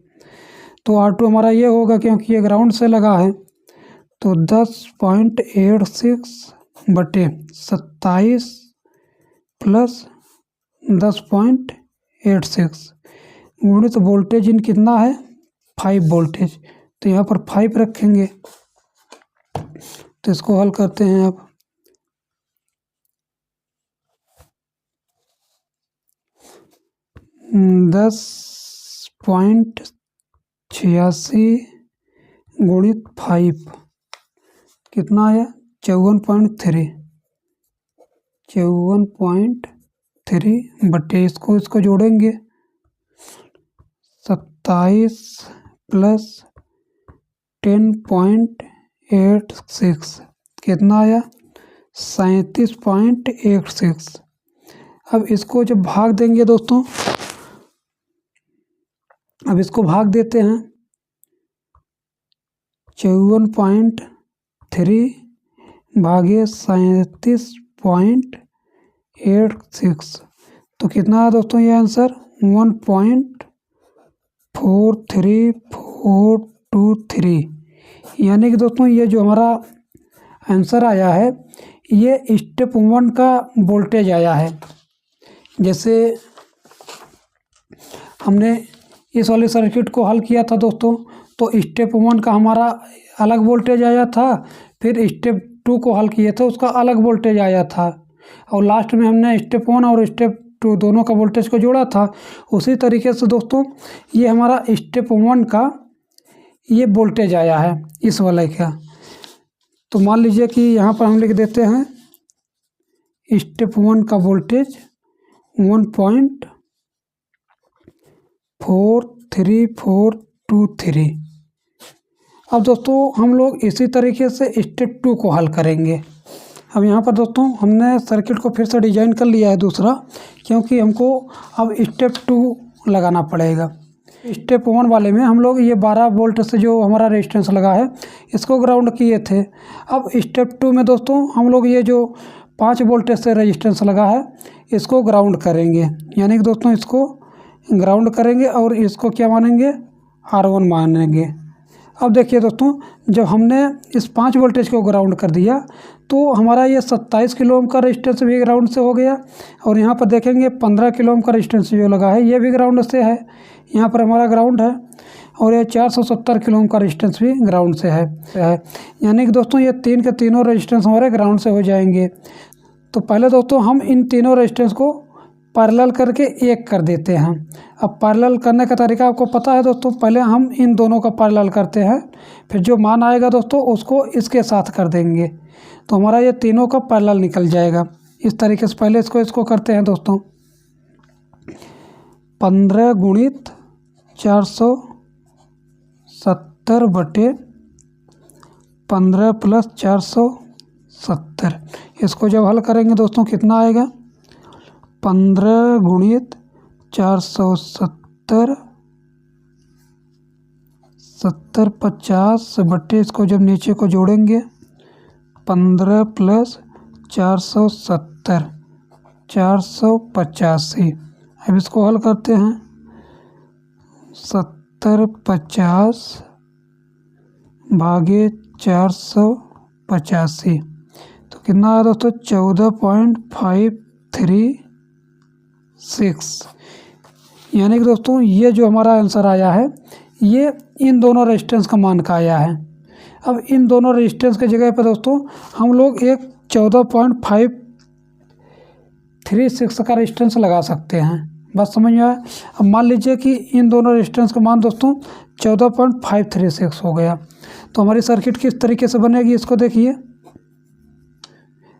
तो R2 हमारा ये होगा, क्योंकि ये ग्राउंड से लगा है, तो 10.86/27 + 10.86 गुणित वोल्टेज इन कितना है 5 वोल्टेज, तो यहाँ पर 5 रखेंगे। तो इसको हल करते हैं आप। दस 10.86 गुणित 5 कितना आया 54.3 बटे इसको जोड़ेंगे 27 + 10.86 कितना आया 37.86। अब इसको जब भाग देंगे दोस्तों, अब इसको भाग देते हैं 54.3 भागे 37.86 तो कितना है दोस्तों ये आंसर 1.43423। यानी कि दोस्तों ये जो हमारा आंसर आया है ये स्टेप 1 का वोल्टेज आया है। जैसे हमने इस वाले सर्किट को हल किया था दोस्तों, तो स्टेप 1 का हमारा अलग वोल्टेज आया था, फिर स्टेप 2 को हल किए थे उसका अलग वोल्टेज आया था, और लास्ट में हमने स्टेप 1 और स्टेप 2 दोनों का वोल्टेज को जोड़ा था। उसी तरीके से दोस्तों ये हमारा स्टेप 1 का ये वोल्टेज आया है इस वाले का। तो मान लीजिए कि यहाँ पर हम लिख देते हैं स्टेप 1 का वोल्टेज 1.43423। अब दोस्तों हम लोग इसी तरीके से स्टेप 2 को हल करेंगे। अब यहाँ पर दोस्तों हमने सर्किट को फिर से डिजाइन कर लिया है दूसरा, क्योंकि हमको अब स्टेप 2 लगाना पड़ेगा। स्टेप 1 वाले में हम लोग ये 12 वोल्ट से जो हमारा रेजिस्टेंस लगा है इसको ग्राउंड किए थे। अब स्टेप 2 में दोस्तों हम लोग ये जो 5 वोल्ट से रेजिस्टेंस लगा है इसको ग्राउंड करेंगे, यानी कि दोस्तों इसको ग्राउंड करेंगे और इसको क्या मानेंगे R1 मानेंगे। अब देखिए दोस्तों जब हमने इस 5 वोल्टेज को ग्राउंड कर दिया तो हमारा ये 27 किलो ओम का रेजिस्टेंस भी ग्राउंड से हो गया, और यहाँ पर देखेंगे 15 किलो ओम का रेजिस्टेंस जो लगा है ये भी ग्राउंड से है, यहाँ पर हमारा ग्राउंड है, और ये 470 किलो ओम का रेजिस्टेंस भी ग्राउंड से है। यानी कि दोस्तों ये 3 के तीनों रेजिस्टेंस हमारे ग्राउंड से हो जाएंगे। तो पहले दोस्तों हम इन तीनों रेजिस्टेंस को पैरेलल करके एक कर देते हैं। अब पैरेलल करने का तरीका आपको पता है दोस्तों, पहले हम इन दोनों का पैरेलल करते हैं, फिर जो मान आएगा दोस्तों उसको इसके साथ कर देंगे, तो हमारा ये तीनों का पैरेलल निकल जाएगा। इस तरीके से पहले इसको करते हैं दोस्तों। 15 गुणित 470 बटे 15 + 470, इसको जब हल करेंगे दोस्तों कितना आएगा 15 गुणित 470 70 50 बटे इसको जब नीचे को जोड़ेंगे 15 + 470 485। अब इसको हल करते हैं 70 50 भागे 485 तो कितना आया दोस्तों 14.536। यानी कि दोस्तों ये जो हमारा आंसर आया है ये इन दोनों रेजिस्टेंस का मान का आया है। अब इन दोनों रेजिस्टेंस के जगह पर दोस्तों हम लोग एक 14.536 का रेजिस्टेंस लगा सकते हैं। बात समझ में आया। अब मान लीजिए कि इन दोनों रेजिस्टेंस का मान दोस्तों 14.536 हो गया, तो हमारी सर्किट किस तरीके से बनेगी इसको देखिए।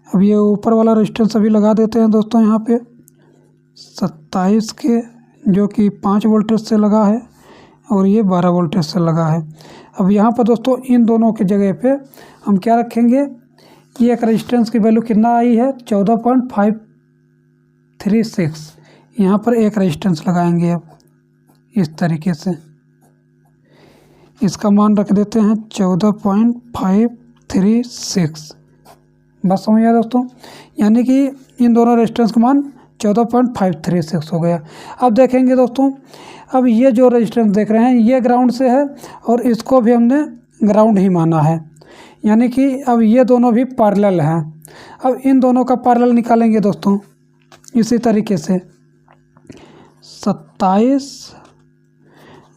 अब ये ऊपर वाला रेजिस्टेंस अभी लगा देते हैं दोस्तों यहाँ पे 27 के, जो कि 5 वोल्टेज से लगा है, और ये 12 वोल्टेज से लगा है। अब यहाँ पर दोस्तों इन दोनों के जगह पे हम क्या रखेंगे कि एक रेजिस्टेंस की वैल्यू कितना आई है 14.536, यहाँ पर एक रेजिस्टेंस लगाएंगे। अब इस तरीके से इसका मान रख देते हैं 14.536। बस समझ आया दोस्तों, यानी कि इन दोनों रेजिस्टेंस का मान 14.536 हो गया। अब देखेंगे दोस्तों, अब ये जो रेजिस्टेंस देख रहे हैं ये ग्राउंड से है और इसको भी हमने ग्राउंड ही माना है, यानी कि अब ये दोनों भी पैरेलल हैं। अब इन दोनों का पैरेलल निकालेंगे दोस्तों इसी तरीके से 27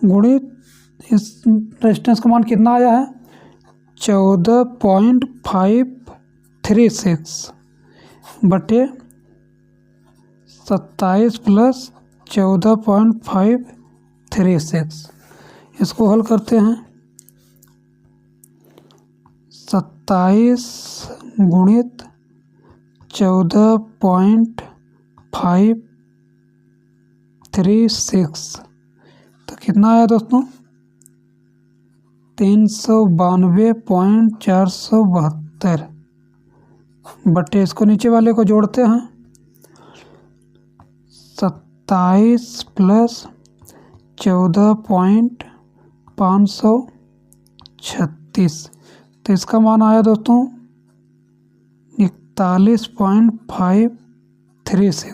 गुणित इस रेजिस्टेंस का मान कितना आया है 14.536 बटे 27 प्लस 14.536। इसको हल करते हैं 27 गुणित 14.536 तो कितना आया दोस्तों 392.472 बटे इसको नीचे वाले को जोड़ते हैं 27 प्लस 14.536 तो इसका मान आया दोस्तों 41.536।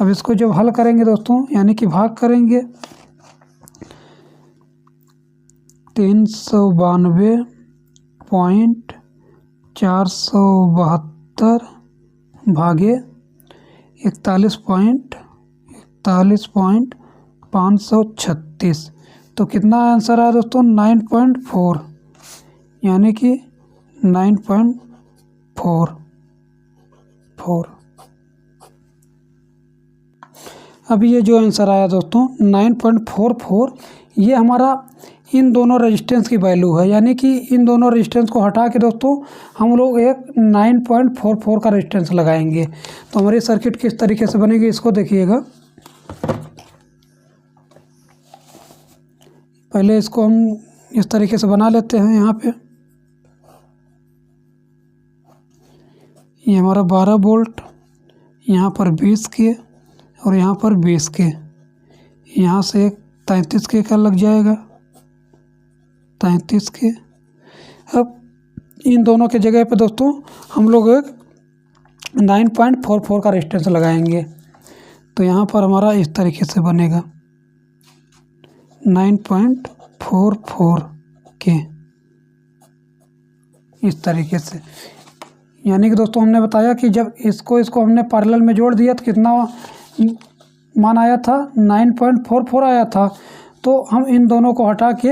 अब इसको जब हल करेंगे दोस्तों यानी कि भाग करेंगे 392.472 भागे 41.536 तो कितना आंसर आया दोस्तों 9.4, यानी कि 9.44। अब ये जो आंसर आया दोस्तों 9.44 ये हमारा इन दोनों रेजिस्टेंस की वैल्यू है, यानी कि इन दोनों रेजिस्टेंस को हटा के दोस्तों हम लोग एक 9.44 का रेजिस्टेंस लगाएंगे। तो हमारी सर्किट किस तरीके से बनेगी इसको देखिएगा। पहले इसको हम इस तरीके से बना लेते हैं। यहाँ पे ये हमारा 12 वोल्ट, यहाँ पर 20 के और यहाँ पर 20 के, यहाँ से एक 33 के का लग जाएगा 33 के। अब इन दोनों के जगह पे दोस्तों हम लोग एक 9.44 का रेजिस्टेंस लगाएंगे। तो यहाँ पर हमारा इस तरीके से बनेगा 9.44 के इस तरीके से, यानी कि दोस्तों हमने बताया कि जब इसको हमने पैरेलल में जोड़ दिया तो कितना मान आया था 9.44 आया था। तो हम इन दोनों को हटा के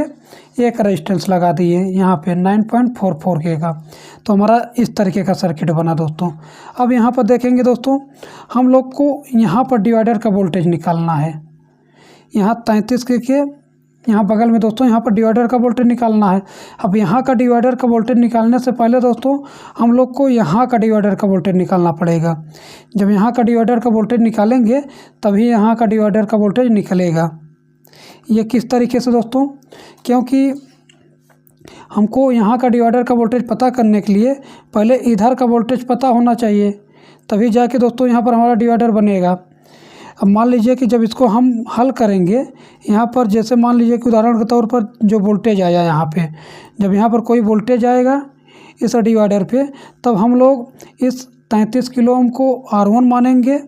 एक रेजिस्टेंस लगा दिए यहाँ पे 9.44 के का। तो हमारा इस तरीके का सर्किट बना दोस्तों। अब यहाँ पर देखेंगे दोस्तों हम लोग को यहाँ पर डिवाइडर का वोल्टेज निकालना है। यहाँ 33 के यहाँ बगल में दोस्तों यहाँ पर डिवाइडर का वोल्टेज निकालना है। अब यहाँ का डिवाइडर का वोल्टेज निकालने से पहले दोस्तों हम लोग को यहाँ का डिवाइडर का वोल्टेज निकालना पड़ेगा। जब यहाँ का डिवाइडर का वोल्टेज निकालेंगे तभी यहाँ का डिवाइडर का वोल्टेज निकलेगा। ये किस तरीके से दोस्तों, क्योंकि हमको यहाँ का डिवाइडर का वोल्टेज पता करने के लिए पहले इधर का वोल्टेज पता होना चाहिए, तभी जाके दोस्तों यहाँ पर हमारा डिवाइडर बनेगा। अब मान लीजिए कि जब इसको हम हल करेंगे यहाँ पर, जैसे मान लीजिए कि उदाहरण के तौर पर जो वोल्टेज आया यहाँ पे, जब यहाँ पर कोई वोल्टेज आएगा इस डिवाइडर पे, तब हम लोग इस 33 किलो ओम को R1 मानेंगे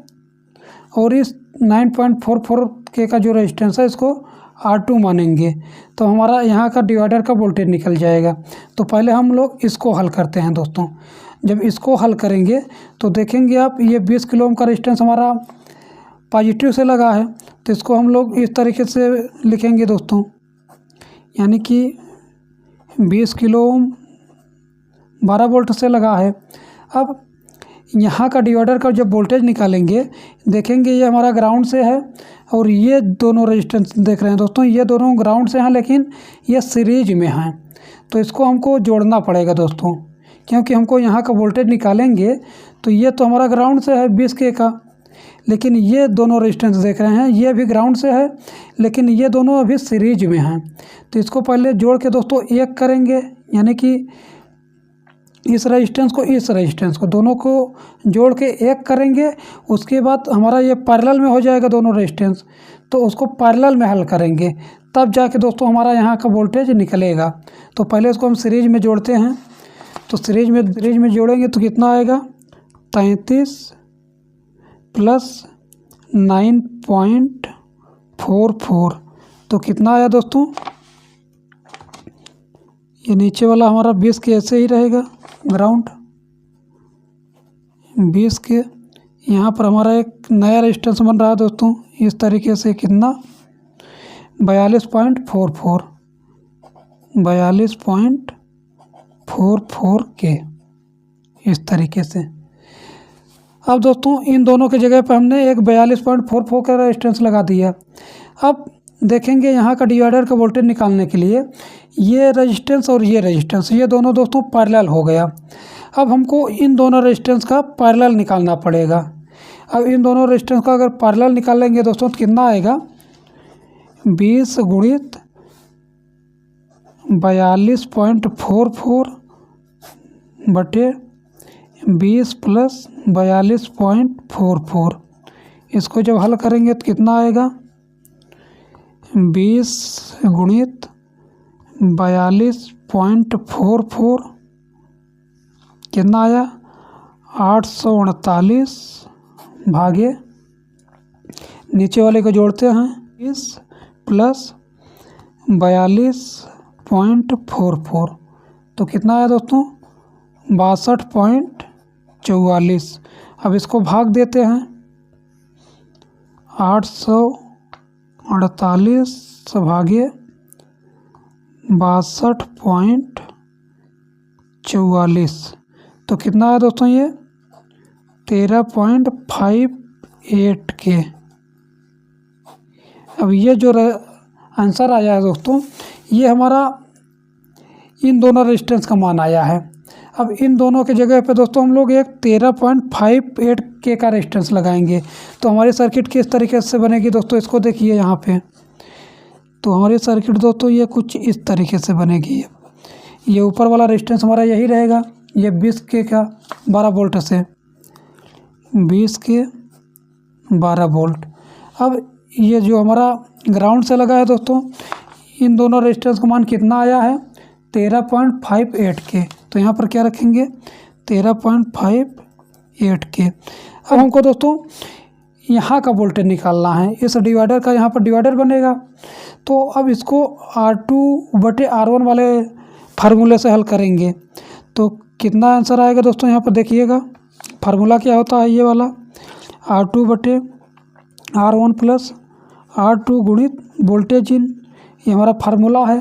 और इस 9.44 के का जो रेजिस्टेंस है इसको R2 मानेंगे। तो हमारा यहाँ का डिवाइडर का वोल्टेज निकल जाएगा। तो पहले हम लोग इसको हल करते हैं दोस्तों। जब इसको हल करेंगे तो देखेंगे आप, ये 20 किलो ओम का रेजिस्टेंस हमारा पॉजिटिव से लगा है, तो इसको हम लोग इस तरीके से लिखेंगे दोस्तों, यानी कि 20 किलो ओम 12 वोल्ट से लगा है। अब यहाँ का डिवाइडर का जब वोल्टेज निकालेंगे, देखेंगे ये हमारा ग्राउंड से है और ये दोनों रेजिस्टेंस देख रहे हैं दोस्तों, ये दोनों ग्राउंड से हैं लेकिन ये सीरीज में हैं। तो इसको हमको जोड़ना पड़ेगा दोस्तों, क्योंकि हमको यहाँ का वोल्टेज निकालेंगे तो ये तो हमारा ग्राउंड से है 20K का, लेकिन ये दोनों रेजिस्टेंस देख रहे हैं ये भी ग्राउंड से है लेकिन ये दोनों अभी सीरीज में हैं। तो इसको पहले जोड़ के दोस्तों एक करेंगे, यानी कि इस रेजिस्टेंस को दोनों को जोड़ के एक करेंगे। उसके बाद हमारा ये पैरेलल में हो जाएगा दोनों रेजिस्टेंस, तो उसको पैरेलल में हल करेंगे, तब जाके दोस्तों हमारा यहाँ का वोल्टेज निकलेगा। तो पहले इसको हम सीरीज में जोड़ते हैं। तो सीरीज में जोड़ेंगे तो कितना आएगा, 33 प्लस 9.44, तो कितना आया दोस्तों, ये नीचे वाला हमारा 20K ऐसे ही रहेगा ग्राउंड 20K। यहाँ पर हमारा एक नया रेजिस्टेंस बन रहा है दोस्तों इस तरीके से, कितना 42.44K इस तरीके से। अब दोस्तों इन दोनों की जगह पर हमने एक 42.44 का रेजिस्टेंस लगा दिया। अब देखेंगे यहाँ का डिवाइडर का वोल्टेज निकालने के लिए ये रेजिस्टेंस और ये रेजिस्टेंस ये दोनों दोस्तों पैरेलल हो गया। अब हमको इन दोनों रेजिस्टेंस का पैरेलल निकालना पड़ेगा। अब इन दोनों रेजिस्टेंस का अगर पैरेलल निकालेंगे दोस्तों तो कितना आएगा, 20 गुणित 42.44 बटे 20 प्लस 42.44, इसको जब हल करेंगे तो कितना आएगा, 20 गुणित 42.44 कितना आया, 848 भागे, नीचे वाले को जोड़ते हैं 20 प्लस 42.44, तो कितना आया दोस्तों, 62.44। अब इसको भाग देते हैं, 848 भागे 62.44, तो कितना है दोस्तों, ये 13.58K। अब ये जो आंसर आया है दोस्तों, ये हमारा इन दोनों रेजिस्टेंस का मान आया है। अब इन दोनों के जगह पे दोस्तों हम लोग एक 13.58K का रेजिस्टेंस लगाएंगे, तो हमारी सर्किट किस तरीके से बनेगी दोस्तों, इसको देखिए यहाँ पे। तो हमारी सर्किट दोस्तों ये कुछ इस तरीके से बनेगी। ये ऊपर वाला रेजिस्टेंस हमारा यही रहेगा, ये 20K का 12 वोल्ट से 20K 12 वोल्ट। अब ये जो हमारा ग्राउंड से लगा है दोस्तों, इन दोनों रेजिस्टेंस का मान कितना आया है, 13.58K। तो यहाँ पर क्या रखेंगे, 13.58K। अब हमको दोस्तों यहाँ का वोल्टेज निकालना है, इस डिवाइडर का यहाँ पर डिवाइडर बनेगा। तो अब इसको R2/R1 वाले फार्मूले से हल करेंगे तो कितना आंसर आएगा दोस्तों, यहाँ पर देखिएगा फार्मूला क्या होता है, ये वाला R2/R1 प्लस R2 गुणित वोल्टेज इन, ये हमारा फार्मूला है।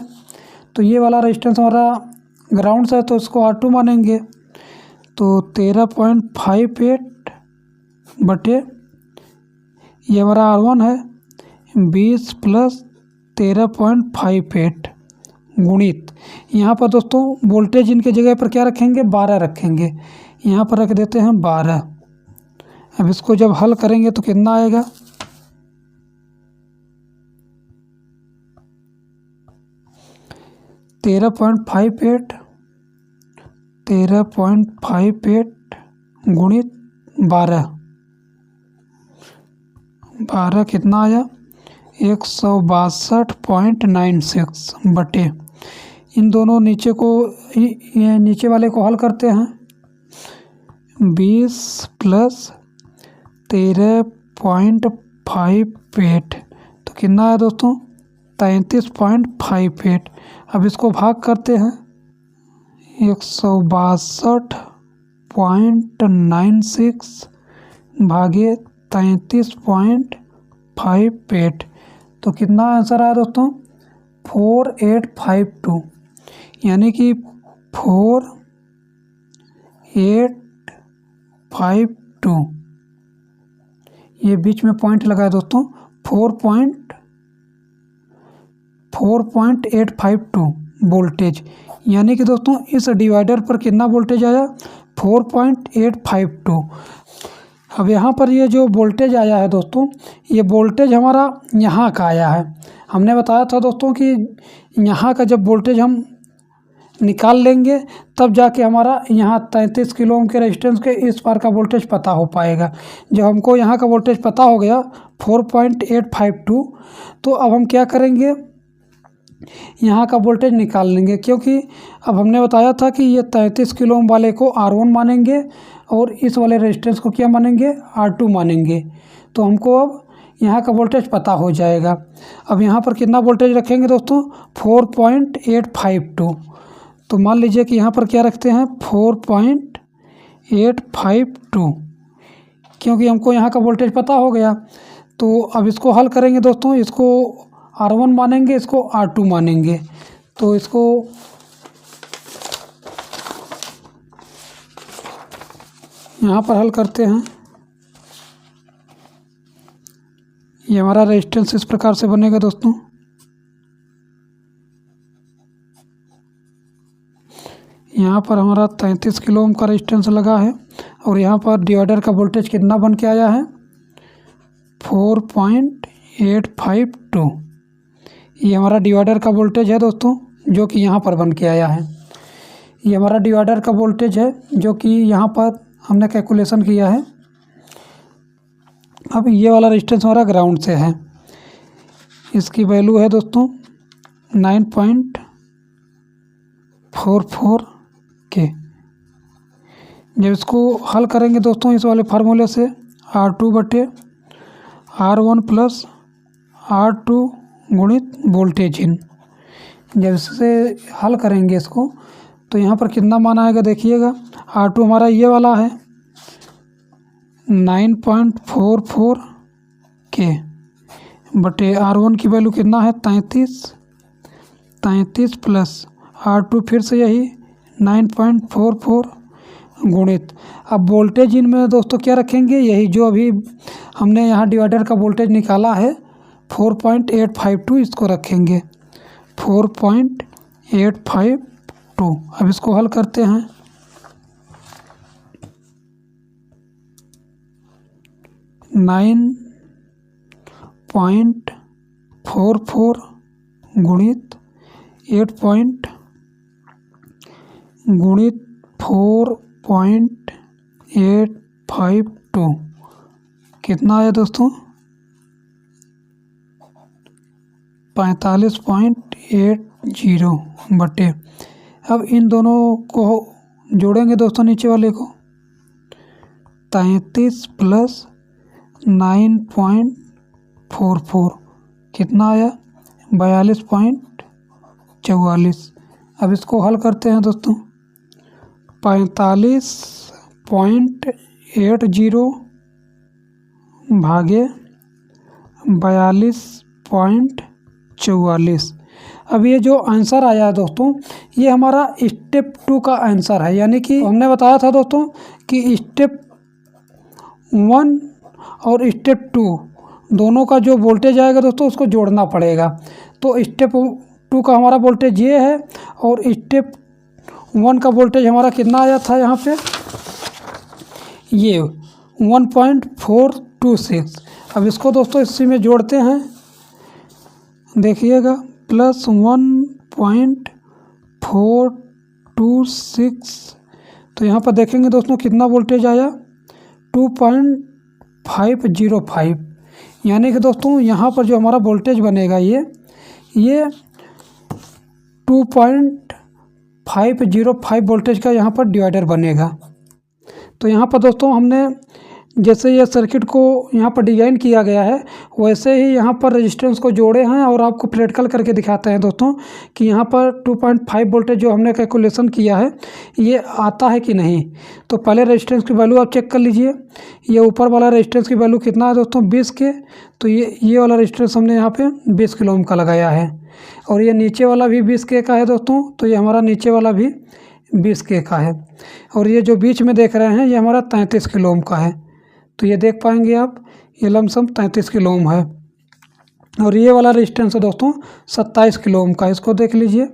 तो ये वाला रेजिस्टेंस हमारा ग्राउंड से है तो इसको R2 मानेंगे, तो 13.58 बटे ये हमारा R1 है 20 प्लस 13.58 गुणित, यहाँ पर दोस्तों वोल्टेज इनके जगह पर क्या रखेंगे, 12 रखेंगे, यहाँ पर रख देते हैं 12। अब इसको जब हल करेंगे तो कितना आएगा, 13.58 गुणित 12 कितना आया, 162.96 बटे, इन दोनों नीचे वाले को हल करते हैं, 20 प्लस 13.58, तो कितना है दोस्तों, 33.58। अब इसको भाग करते हैं, 162.96 भागे 33.58, तो कितना आंसर आया दोस्तों, 4852, यानी कि 4852 4.852, ये बीच में पॉइंट लगा है दोस्तों, 4.852 वोल्टेज। यानी कि दोस्तों इस डिवाइडर पर कितना वोल्टेज आया, 4.852। अब यहाँ पर ये जो वोल्टेज आया है दोस्तों, ये वोल्टेज हमारा यहाँ का आया है। हमने बताया था दोस्तों कि यहाँ का जब वोल्टेज हम निकाल लेंगे तब जाके हमारा यहाँ 33 किलो ओम के रेजिस्टेंस के इस पार का वोल्टेज पता हो पाएगा। जब हमको यहाँ का वोल्टेज पता हो गया 4.852, तो अब हम क्या करेंगे, यहाँ का वोल्टेज निकाल लेंगे, क्योंकि अब हमने बताया था कि ये 33 किलो ओम वाले को R1 मानेंगे और इस वाले रेजिस्टेंस को क्या मानेंगे, R2 मानेंगे। तो हमको अब यहाँ का वोल्टेज पता हो जाएगा। अब यहाँ पर कितना वोल्टेज रखेंगे दोस्तों, 4.852। तो मान लीजिए कि यहाँ पर क्या रखते हैं, 4.852, क्योंकि हमको यहाँ का वोल्टेज पता हो गया। तो अब इसको हल करेंगे दोस्तों, इसको R1 मानेंगे, इसको R2 मानेंगे। तो इसको यहाँ पर हल करते हैं। ये हमारा रेजिस्टेंस इस प्रकार से बनेगा दोस्तों। यहाँ पर हमारा 33 किलो ओम का रेजिस्टेंस लगा है और यहाँ पर डिवाइडर का वोल्टेज कितना बन के आया है, 4.852। ये हमारा डिवाइडर का वोल्टेज है दोस्तों, जो कि यहाँ पर बन के आया है। ये हमारा डिवाइडर का वोल्टेज है जो कि यहाँ पर हमने कैलकुलेशन किया है। अब ये वाला रेजिस्टेंस हमारा ग्राउंड से है, इसकी वैल्यू है दोस्तों 9.44 के। जब इसको हल करेंगे दोस्तों इस वाले फार्मूले से, R2/R1 प्लस R2 गुणित वोल्टेज इन, जब इससे हल करेंगे इसको तो यहाँ पर कितना मान आएगा देखिएगा। R2 हमारा ये वाला है 9.44 के बटे R1 की वैल्यू कितना है 33 प्लस R2 फिर से यही 9.44 गुणित। अब वोल्टेज इन में दोस्तों क्या रखेंगे, यही जो अभी हमने यहाँ डिवाइडर का वोल्टेज निकाला है 4.852, इसको रखेंगे 4.852। अब इसको हल करते हैं। नाइन 0.44 गुणित 4.852 कितना आया दोस्तों, 45.80 बटे। अब इन दोनों को जोड़ेंगे दोस्तों, नीचे वाले को 33 प्लस 9.44 कितना आया 42.44। अब इसको हल करते हैं दोस्तों, 45.80 भागे 42.44। अब ये जो आंसर आया है दोस्तों, ये हमारा स्टेप 2 का आंसर है। यानी कि हमने बताया था दोस्तों कि स्टेप 1 और स्टेप 2 दोनों का जो वोल्टेज आएगा दोस्तों उसको जोड़ना पड़ेगा। तो स्टेप 2 का हमारा वोल्टेज ये है और स्टेप 1 का वोल्टेज हमारा कितना आया था यहाँ पे, ये 1.426। अब इसको दोस्तों इसी में जोड़ते हैं, देखिएगा प्लस 1.426। तो यहाँ पर देखेंगे दोस्तों कितना वोल्टेज आया 2.505। यानी कि दोस्तों यहाँ पर जो हमारा वोल्टेज बनेगा ये 2.505 वोल्टेज का यहाँ पर डिवाइडर बनेगा। तो यहाँ पर दोस्तों हमने जैसे ये सर्किट को यहाँ पर डिज़ाइन किया गया है वैसे ही यहाँ पर रेजिस्टेंस को जोड़े हैं और आपको प्रैक्टिकल करके दिखाते हैं दोस्तों कि यहाँ पर 2.5 वोल्टेज जो हमने कैलकुलेशन किया है ये आता है कि नहीं। तो पहले रेजिस्टेंस की वैल्यू आप चेक कर लीजिए। ये ऊपर वाला रेजिस्टेंस की वैल्यू कितना है दोस्तों 20 के। तो ये वाला रेजिस्टेंस हमने यहाँ पे 20 किलो ओम का लगाया है और ये नीचे वाला भी 20 के का है दोस्तों। तो ये हमारा नीचे वाला भी 20K का है। और ये जो बीच में देख रहे हैं ये हमारा 33 किलो ओम का है। तो ये देख पाएंगे आप, ये लमसम 33 किलो ओम है। और ये वाला रेजिस्टेंस है दोस्तों 27 किलो ओम का, इसको देख लीजिए,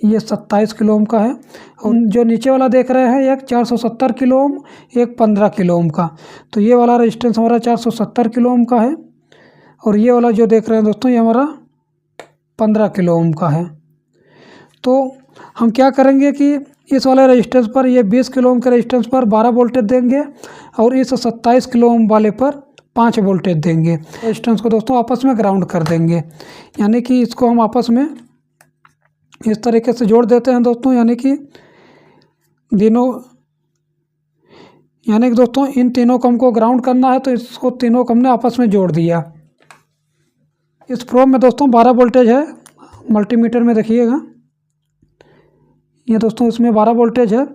ये 27 किलो ओम का है। और जो नीचे वाला देख रहे हैं एक 470 किलो ओम, एक 15 किलो ओम का। तो ये वाला रेजिस्टेंस हमारा 470 किलो ओम का है। और ये वाला जो देख रहे हैं दोस्तों ये हमारा 15 किलो ओम का है। तो हम क्या करेंगे कि इस वाले रेजिस्टेंस पर, ये 20 किलो ओम के रेजिस्टेंस पर 12 वोल्टेज देंगे और इस 27 किलो ओम वाले पर 5 वोल्टेज देंगे। रेजिस्टेंस को दोस्तों आपस में ग्राउंड कर देंगे, यानी कि इसको हम आपस में इस तरीके से जोड़ देते हैं दोस्तों, यानी कि दोस्तों इन तीनों को हमको ग्राउंड करना है, तो इसको तीनों को हमने आपस में जोड़ दिया। इस प्रोब में दोस्तों 12 वोल्टेज है, मल्टीमीटर में देखिएगा, ये दोस्तों इसमें 12 वोल्टेज है।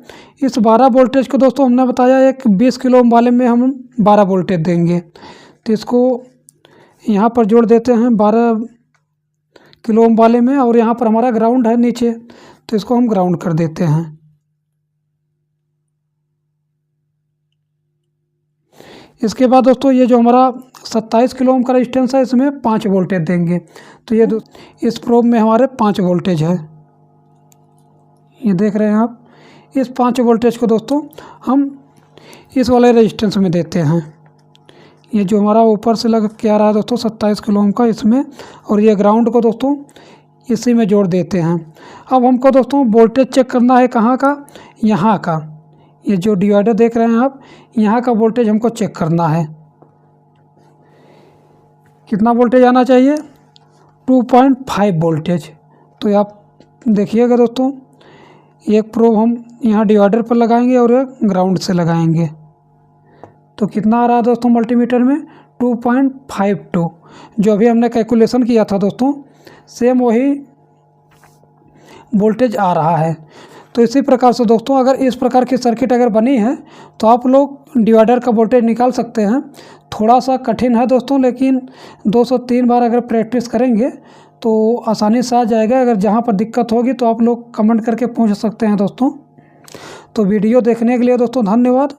इस 12 वोल्टेज को दोस्तों हमने बताया एक 20 किलो ओम वाले में हम 12 वोल्टेज देंगे। तो इसको यहाँ पर जोड़ देते हैं 12 किलो ओम वाले में, और यहाँ पर हमारा ग्राउंड है नीचे, तो इसको हम ग्राउंड कर देते हैं। इसके बाद दोस्तों ये जो हमारा 27 किलो ओम का रेजिस्टेंस है इसमें 5 वोल्टेज देंगे। तो ये इस प्रोब में हमारे 5 वोल्टेज है, ये देख रहे हैं आप। इस 5 वोल्टेज को दोस्तों हम इस वाले रेजिस्टेंस में देते हैं, ये जो हमारा ऊपर से लग के आ रहा है दोस्तों 27 किलो ओम का इसमें, और ये ग्राउंड को दोस्तों इसी में जोड़ देते हैं। अब हमको दोस्तों वोल्टेज चेक करना है कहाँ का, यहाँ का। ये जो डिवाइडर देख रहे हैं आप, यहाँ का वोल्टेज हमको चेक करना है। कितना वोल्टेज आना चाहिए, 2.5 वोल्टेज। तो आप देखिएगा दोस्तों, एक प्रोब हम यहाँ डिवाइडर पर लगाएंगे और एक ग्राउंड से लगाएंगे। तो कितना आ रहा है दोस्तों मल्टीमीटर में, 2.52। जो अभी हमने कैलकुलेशन किया था दोस्तों, सेम वही वोल्टेज आ रहा है। तो इसी प्रकार से दोस्तों अगर इस प्रकार की सर्किट अगर बनी है तो आप लोग डिवाइडर का वोल्टेज निकाल सकते हैं। थोड़ा सा कठिन है दोस्तों, लेकिन 2 से 3 बार अगर प्रैक्टिस करेंगे तो आसानी से आ जाएगा। अगर जहाँ पर दिक्कत होगी तो आप लोग कमेंट करके पूछ सकते हैं दोस्तों। तो वीडियो देखने के लिए दोस्तों धन्यवाद।